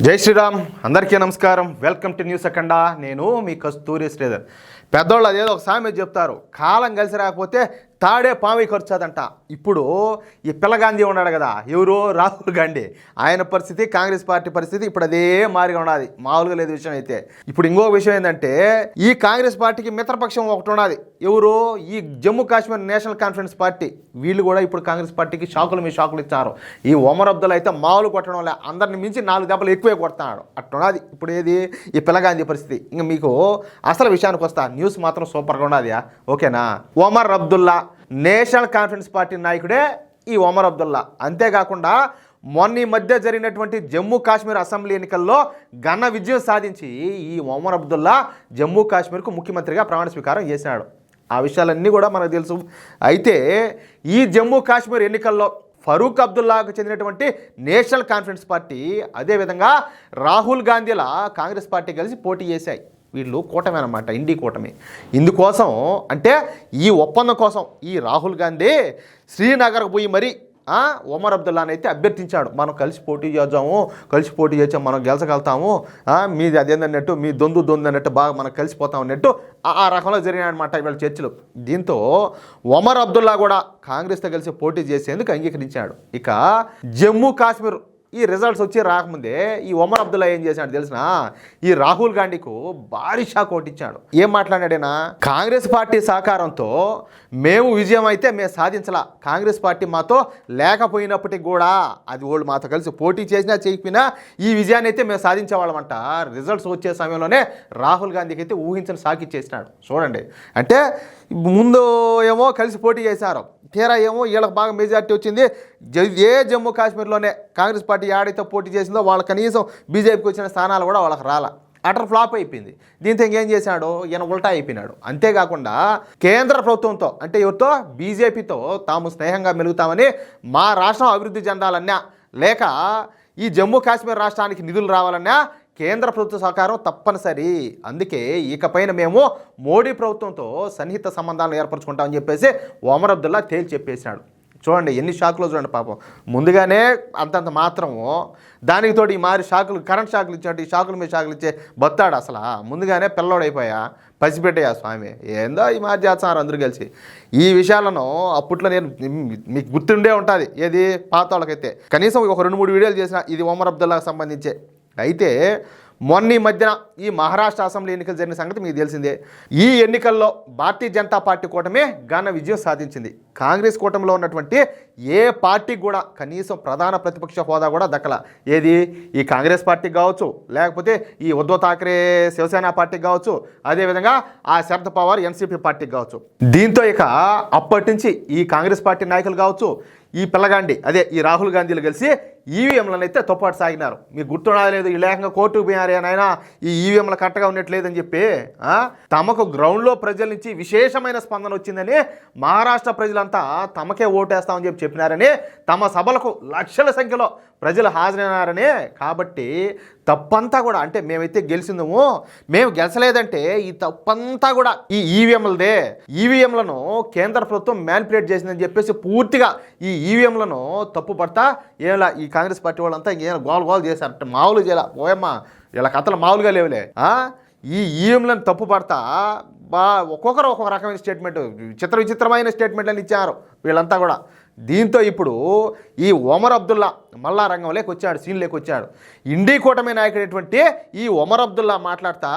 జై శ్రీరామ్, అందరికీ నమస్కారం. వెల్కమ్ టు న్యూస్ అఖండ. నేను మీ కస్తూరి శ్రీధర్. పెద్దోళ్ళు అదేదో ఒక సామెత చెప్తారు, కాలం కలిసి రాకపోతే తాడే పావి ఖర్చుదంట. ఇప్పుడు ఈ పిల్లగాంధీ ఉన్నాడు కదా, ఎవరు రాహుల్ గాంధీ, ఆయన పరిస్థితి, కాంగ్రెస్ పార్టీ పరిస్థితి ఇప్పుడు అదే మారిగా ఉన్నది, మామూలుగా లేదు విషయం. అయితే ఇప్పుడు ఇంకో విషయం ఏంటంటే, ఈ కాంగ్రెస్ పార్టీకి మిత్రపక్షం ఒకటి ఉన్నది, ఎవరు ఈ Jammu Kashmir national conference party. వీళ్ళు కూడా ఇప్పుడు కాంగ్రెస్ పార్టీకి షాకులు మీద షాకులు ఇచ్చారు. ఈ ఒమర్ అబ్దుల్లా అయితే మామూలు కొట్టడం వల్ల అందరిని మించి 4 దెబ్బలు ఎక్కువే కొడుతున్నాడు. అట్టున్నది ఇప్పుడు ఏది ఈ పిల్లగాంధీ పరిస్థితి. ఇంకా మీకు అసలు విషయానికి వస్తా, న్యూస్ మాత్రం సూపర్గా ఉన్నది, ఓకేనా. Omar Abdullah national conference party నాయకుడే ఈ ఒమర్ అబ్దుల్లా. అంతేకాకుండా మొన్న ఈ మధ్య జరిగినటువంటి జమ్మూ కాశ్మీర్ అసెంబ్లీ ఎన్నికల్లో ఘన విజయం సాధించి ఈ ఒమర్ అబ్దుల్లా జమ్మూ కాశ్మీర్కు ముఖ్యమంత్రిగా ప్రమాణ స్వీకారం చేసినాడు. ఆ విషయాలన్నీ కూడా మనకు తెలుసు. అయితే ఈ జమ్మూ కాశ్మీర్ ఎన్నికల్లో ఫరూక్ అబ్దుల్లాకు చెందినటువంటి నేషనల్ కాన్ఫరెన్స్ పార్టీ, అదేవిధంగా రాహుల్ గాంధీల కాంగ్రెస్ పార్టీ కలిసి పోటీ చేశాయి. వీళ్ళు కూటమి అనమాట, ఇండి కూటమి. ఇందుకోసం అంటే ఈ ఒప్పందం కోసం ఈ రాహుల్ గాంధీ శ్రీనగర్కు పోయి మరి ఒమర్ అబ్దుల్లాని అయితే అభ్యర్థించాడు. మనం కలిసి పోటీ చేద్దాము, కలిసి పోటీ చేద్దాం, మనం గెలచగలుగుతాము, మీది అదేందన్నట్టు, మీ దొందు అన్నట్టు బాగా మనం కలిసిపోతాం అన్నట్టు ఆ రకంలో జరిగినాయన్నమాట వీళ్ళ చర్చలు. దీంతో ఒమర్ అబ్దుల్లా కూడా కాంగ్రెస్తో కలిసి పోటీ చేసేందుకు అంగీకరించాడు. ఇక జమ్మూ కాశ్మీర్ ఈ రిజల్ట్స్ వచ్చి రాకముందే ఈ ఒమర్ అబ్దుల్లా ఏం చేశాడు తెలిసిన, ఈ రాహుల్ గాంధీకు భారీ షాక్ కొట్టించాడు. ఏం మాట్లాడాడైనా, కాంగ్రెస్ పార్టీ సహకారంతో మేము విజయం అయితే మేము సాధించలా, కాంగ్రెస్ పార్టీ మాతో లేకపోయినప్పటికీ కూడా, అది వాళ్ళు మాతో కలిసి పోటీ చేసినా చేయకపోయినా ఈ విజయాన్ని అయితే మేము సాధించేవాళ్ళమంట. రిజల్ట్స్ వచ్చే సమయంలోనే రాహుల్ గాంధీకి అయితే ఊహించిన షాక్ ఇచ్చేసినాడు. చూడండి, అంటే ముందు ఏమో కలిసి పోటీ చేశారు, తీరా ఏమో వీళ్ళకి బాగా మెజార్టీ వచ్చింది. ఏ జమ్మూ కాశ్మీర్లోనే కాంగ్రెస్ పార్టీ ఆడైతే పోటీ చేసిందో వాళ్ళ కనీసం బీజేపీకి వచ్చిన స్థానాలు కూడా వాళ్ళకి రాలా, అటర్ ఫ్లాప్ అయిపోయింది. దీంతో ఇంకేం చేశాడు, ఈయన ఉల్టా అయిపోయినాడు. అంతేకాకుండా కేంద్ర ప్రభుత్వంతో అంటే ఎవరితో, బీజేపీతో తాము స్నేహంగా మెలుగుతామని, మా రాష్ట్రం అభివృద్ధి చెందాలన్నా లేక ఈ జమ్మూ కాశ్మీర్ రాష్ట్రానికి నిధులు రావాలన్నా కేంద్ర ప్రభుత్వ సహకారం తప్పనిసరి, అందుకే ఇకపైన మేము మోడీ ప్రభుత్వంతో సన్నిహిత సంబంధాలను ఏర్పరచుకుంటామని చెప్పేసి ఒమర్ అబ్దుల్లా తేల్చి చెప్పేసినాడు. చూడండి ఎన్ని షాకులు, చూడండి పాపం. ముందుగానే అంతంత మాత్రము, దానికి తోడు ఈ మారి షాకులు, కరెంట్ షాకులు ఇచ్చినట్టు ఈ షాకుల మీద షాకులు ఇచ్చే బతాడు. అసలు ముందుగానే పిల్లోడైపోయా, పసిపెట్టేయా స్వామి, ఏందో ఈ మారి చేస్తున్నారు అందరూ కలిసి. ఈ విషయాలను అప్పట్లో నేను మీకు గుర్తుండే ఉంటుంది, ఏది పాత వాళ్ళకైతే కనీసం ఒక 2-3 వీడియోలు చేసిన ఇది ఒమర్ అబ్దుల్లాకు సంబంధించే. అయితే మొన్న ఈ మధ్యన ఈ మహారాష్ట్ర అసెంబ్లీ ఎన్నికలు జరిగిన సంగతి మీకు తెలిసిందే. ఈ ఎన్నికల్లో భారతీయ జనతా పార్టీ కూటమి ఘన విజయం సాధించింది. కాంగ్రెస్ కూటమిలో ఉన్నటువంటి ఏ పార్టీకి కూడా కనీసం ప్రధాన ప్రతిపక్ష హోదా కూడా దక్కల. ఏది ఈ కాంగ్రెస్ పార్టీకి కావచ్చు, లేకపోతే ఈ ఉద్ధవ్ ఠాక్రే శివసేన పార్టీకి కావచ్చు, అదేవిధంగా ఆ శరద్ పవార్ ఎన్సీపీ పార్టీకి కావచ్చు. దీంతో ఇక అప్పటి నుంచి ఈ కాంగ్రెస్ పార్టీ నాయకులు కావచ్చు, ఈ పిల్లగాంధీ అదే ఈ రాహుల్ గాంధీలు కలిసి ఈవీఎంలను అయితే తొప్పాటు సాగినారు. మీకు గుర్తురాలేదు, ఈ లేఖంగా కోర్టుకు పోయినారు నాయన, ఈ ఈవీఎంలు కరెక్ట్గా ఉన్నట్లేదని చెప్పి తమకు గ్రౌండ్లో ప్రజల నుంచి విశేషమైన స్పందన వచ్చిందని, మహారాష్ట్ర ప్రజలంతా తమకే ఓటేస్తామని చెప్పినారని, తమ సభలకు లక్షల సంఖ్యలో ప్రజలు హాజరైనారని. కాబట్టి తప్పంతా కూడా, అంటే మేమైతే గెలిచిందాము, మేము గెలిచలేదంటే ఈ తప్పంతా కూడా ఈ ఈవీఎంలదే. ఈవీఎంలను కేంద్ర ప్రభుత్వం మ్యానిపులేట్ చేసిందని చెప్పేసి పూర్తిగా ఈ ఈవీఎంలను తప్పు పడతా ఏలా ఈ కాంగ్రెస్ పార్టీ వాళ్ళంతా ఇంకేమైనా గోల్ చేశారు. మామూలు చేయాల పోయమ్మా, వీళ్ళ కథలు మామూలుగా లేవులే. ఈ ఈవీఎంలను తప్పు పడతా ఒక్కొక్కరు ఒక్కొక్క రకమైన స్టేట్మెంట్, విచిత్రమైన స్టేట్మెంట్లను ఇచ్చారు వీళ్ళంతా కూడా. దీంతో ఇప్పుడు ఈ ఒమర్ అబ్దుల్లా మళ్ళా రంగంలోకి వచ్చాడు, సీన్లోకి వచ్చాడు. ఇండి కూటమి నాయకుడైనటువంటి ఈ ఒమర్ అబ్దుల్లా మాట్లాడతా,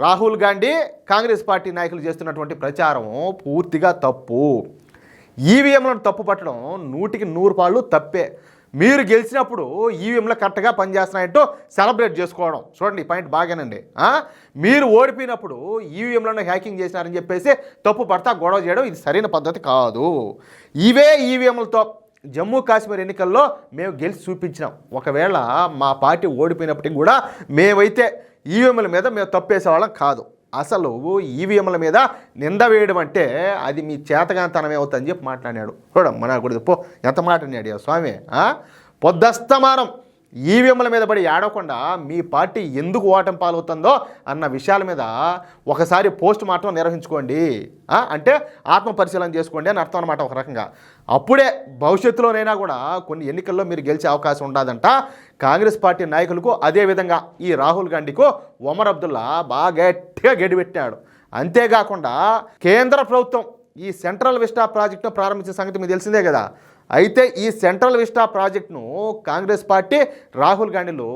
రాహుల్ గాంధీ కాంగ్రెస్ పార్టీ నాయకులు చేస్తున్నటువంటి ప్రచారం పూర్తిగా తప్పు, ఈవీఎంలను తప్పు పట్టడం 100కి 100 పాళ్ళు తప్పే. మీరు గెలిచినప్పుడు ఈవీఎంలు కరెక్ట్గా పనిచేస్తున్నాయంటూ సెలబ్రేట్ చేసుకోవడం, చూడండి ఈ పాయింట్ బాగానండి. మీరు ఓడిపోయినప్పుడు ఈవీఎంలను హ్యాకింగ్ చేసినారని చెప్పేసి తప్పు పడతా గొడవ చేయడం ఇది సరైన పద్ధతి కాదు. ఇవే ఈవీఎంలతో జమ్మూ కాశ్మీర్ ఎన్నికల్లో మేము గెలిచి చూపించినాం. ఒకవేళ మా పార్టీ ఓడిపోయినప్పటికీ కూడా మేమైతే ఈవీఎంల మీద మేము తప్పేసేవాళ్ళం కాదు. అసలు ఈవీఎంల మీద నింద వేయడం అంటే అది మీ చేతగాంతనమే అవుతుందని చెప్పి మాట్లాడాడు. చూడ మన కూడా పో ఎంత మాట్లాడాడు స్వామి. పొద్దస్తమానం ఈవీఎంల మీద పడి ఏడవకుండా మీ పార్టీ ఎందుకు ఓటమి పాలవుతుందో అన్న విషయాల మీద ఒకసారి పోస్ట్ మార్టం నిర్వహించుకోండి, అంటే ఆత్మ పరిశీలన చేసుకోండి అని అర్థం అనమాట ఒక రకంగా. అప్పుడే భవిష్యత్తులోనైనా కూడా కొన్ని ఎన్నికల్లో మీరు గెలిచే అవకాశం ఉండదంట. కాంగ్రెస్ పార్టీ నాయకులకు అదేవిధంగా ఈ రాహుల్ గాంధీకు ఒమర్ అబ్దుల్లా బాగా గట్టిగా గడిపెట్టాడు. అంతేకాకుండా కేంద్ర ప్రభుత్వం ఈ సెంట్రల్ విస్టా ప్రాజెక్టును ప్రారంభించిన సంగతి మీకు తెలిసిందే కదా. అయితే ఈ సెంట్రల్ విస్టా ప్రాజెక్టును కాంగ్రెస్ పార్టీ రాహుల్ గాంధీలు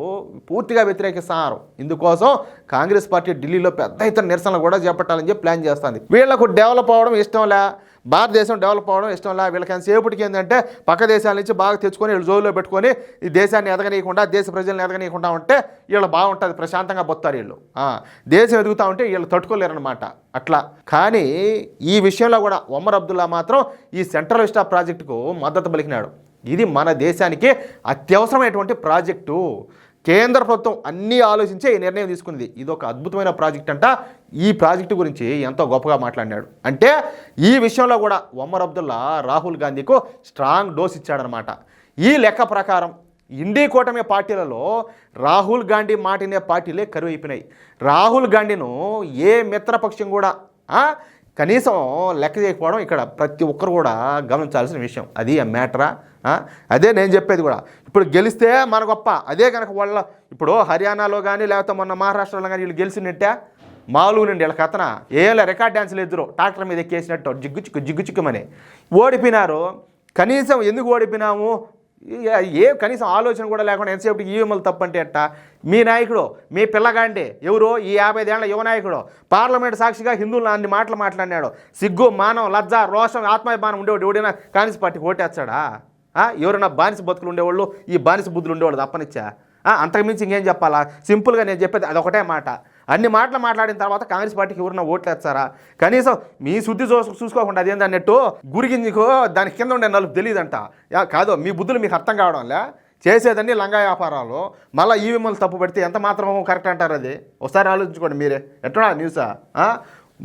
పూర్తిగా వ్యతిరేకిస్తున్నారు. ఇందుకోసం కాంగ్రెస్ పార్టీ ఢిల్లీలో పెద్ద ఎత్తున నిరసనలు కూడా చేపట్టాలని చెప్పి ప్లాన్ చేస్తుంది. వీళ్లకు డెవలప్ అవ్వడం ఇష్టంలే, భారతదేశం డెవలప్ అవ్వడం ఇష్టంలే. వీళ్ళకి ఎంతసేపటికి ఏంటంటే పక్క దేశాల నుంచి బాగా తెచ్చుకొని వీళ్ళు జోలులో పెట్టుకొని ఈ దేశాన్ని ఎదగనీయకుండా, దేశ ప్రజల్ని ఎదగనీయకుండా ఉంటే వీళ్ళు బాగుంటుంది, ప్రశాంతంగా బతుతారు వీళ్ళు. దేశం ఎదుగుతూ ఉంటే వీళ్ళు తట్టుకోలేరనమాట అట్లా. కానీ ఈ విషయంలో కూడా ఒమర్ అబ్దుల్లా మాత్రం ఈ సెంట్రల్ విస్టా ప్రాజెక్టుకు మద్దతు పలికినాడు. ఇది మన దేశానికి అత్యవసరమైనటువంటి ప్రాజెక్టు. కేంద్ర ప్రభుత్వం అన్నీ ఆలోచించే ఈ నిర్ణయం తీసుకుంది. ఇది ఒక అద్భుతమైన ప్రాజెక్ట్ అంట. ఈ ప్రాజెక్టు గురించి ఎంతో గొప్పగా మాట్లాడినాడు. అంటే ఈ విషయంలో కూడా ఒమర్ అబ్దుల్లా రాహుల్ గాంధీకు స్ట్రాంగ్ డోస్ ఇచ్చాడనమాట. ఈ లెక్క ప్రకారం ఇండి కూటమి పార్టీలలో రాహుల్ గాంధీ మాటినే పార్టీలే కరువైపోయినాయి. రాహుల్ గాంధీను ఏ మిత్రపక్షం కూడా కనీసం లెక్క చేయకపోవడం ఇక్కడ ప్రతి ఒక్కరు కూడా గమనించాల్సిన విషయం. అది ఆ మ్యాటరా. అదే నేను చెప్పేది కూడా. ఇప్పుడు గెలిస్తే మన గొప్ప. అదే కనుక వాళ్ళ ఇప్పుడు హర్యానాలో కానీ లేకపోతే మొన్న మహారాష్ట్రలో కానీ వీళ్ళు గెలిచినట్టే మామూలుగా నుండి వీళ్ళ కథన ఏళ్ళ రికార్డ్ డ్యాన్సులు ఎదురు ట్రాక్టర్ మీద ఎక్కేసినట్టు జిగ్గుచిక్కుమని ఓడిపోయినారు. కనీసం ఎందుకు ఓడిపోయినాము కనీసం ఆలోచన కూడా లేకుండా ఎంతసేపటికి ఈవీఎంలు తప్పంటే ఎట్టా? మీ నాయకుడు, మీ పిల్లగాండి ఎవరో ఈ 50 ఏళ్ల యువ నాయకుడు పార్లమెంట్ సాక్షిగా హిందువులను అన్ని మాటలు మాట్లాడినాడు. సిగ్గు, మానం, లజ్జ, రోషం, ఆత్మాభిమానం ఉండేవాడు ఎవడైనా కాంగ్రెస్ పార్టీకి ఓటేస్తాడా? ఎవరైనా బానిస బతుకులు ఉండేవాళ్ళు, ఈ బానిస బుద్ధులు ఉండేవాళ్ళు తప్పనిచ్చా? అంతకుమించి ఇంకేం చెప్పాలా? సింపుల్గా నేను చెప్పేది అదొకటే మాట. అన్ని మాటలు మాట్లాడిన తర్వాత కాంగ్రెస్ పార్టీకి ఎవరైనా ఓట్లు వేస్తారా? కనీసం మీ శుద్ధి చూసుకోకుండా అదేందన్నట్టు గురిగిందికో దాని కింద ఉండే నలుపు తెలియదంట. కాదు, మీ బుద్ధులు మీకు అర్థం కావడంలే. చేసేదన్నీ లంగా వ్యాపారాలు, మళ్ళీ ఈవీఎంలు తప్పు పెడితే ఎంత మాత్రం కరెక్ట్ అంటారు? అది ఒకసారి ఆలోచించుకోండి మీరే. ఎట్లా న్యూసా?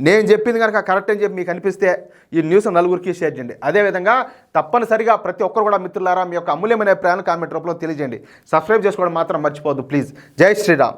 నేను చెప్పింది కనుక కరెక్ట్ అని చెప్పి మీకు అనిపిస్తే ఈ న్యూస్ నలుగురికి షేర్ చేయండి. అదేవిధంగా తప్పనిసరిగా ప్రతి ఒక్కరు కూడా మిత్రులారా మీ యొక్క అమూల్యమైన అభిప్రాయాలను కామెంట్ రూపంలో తెలియజేయండి. సబ్స్క్రైబ్ చేసుకోవడం మాత్రం మర్చిపోవద్దు ప్లీజ్. జై శ్రీరామ్.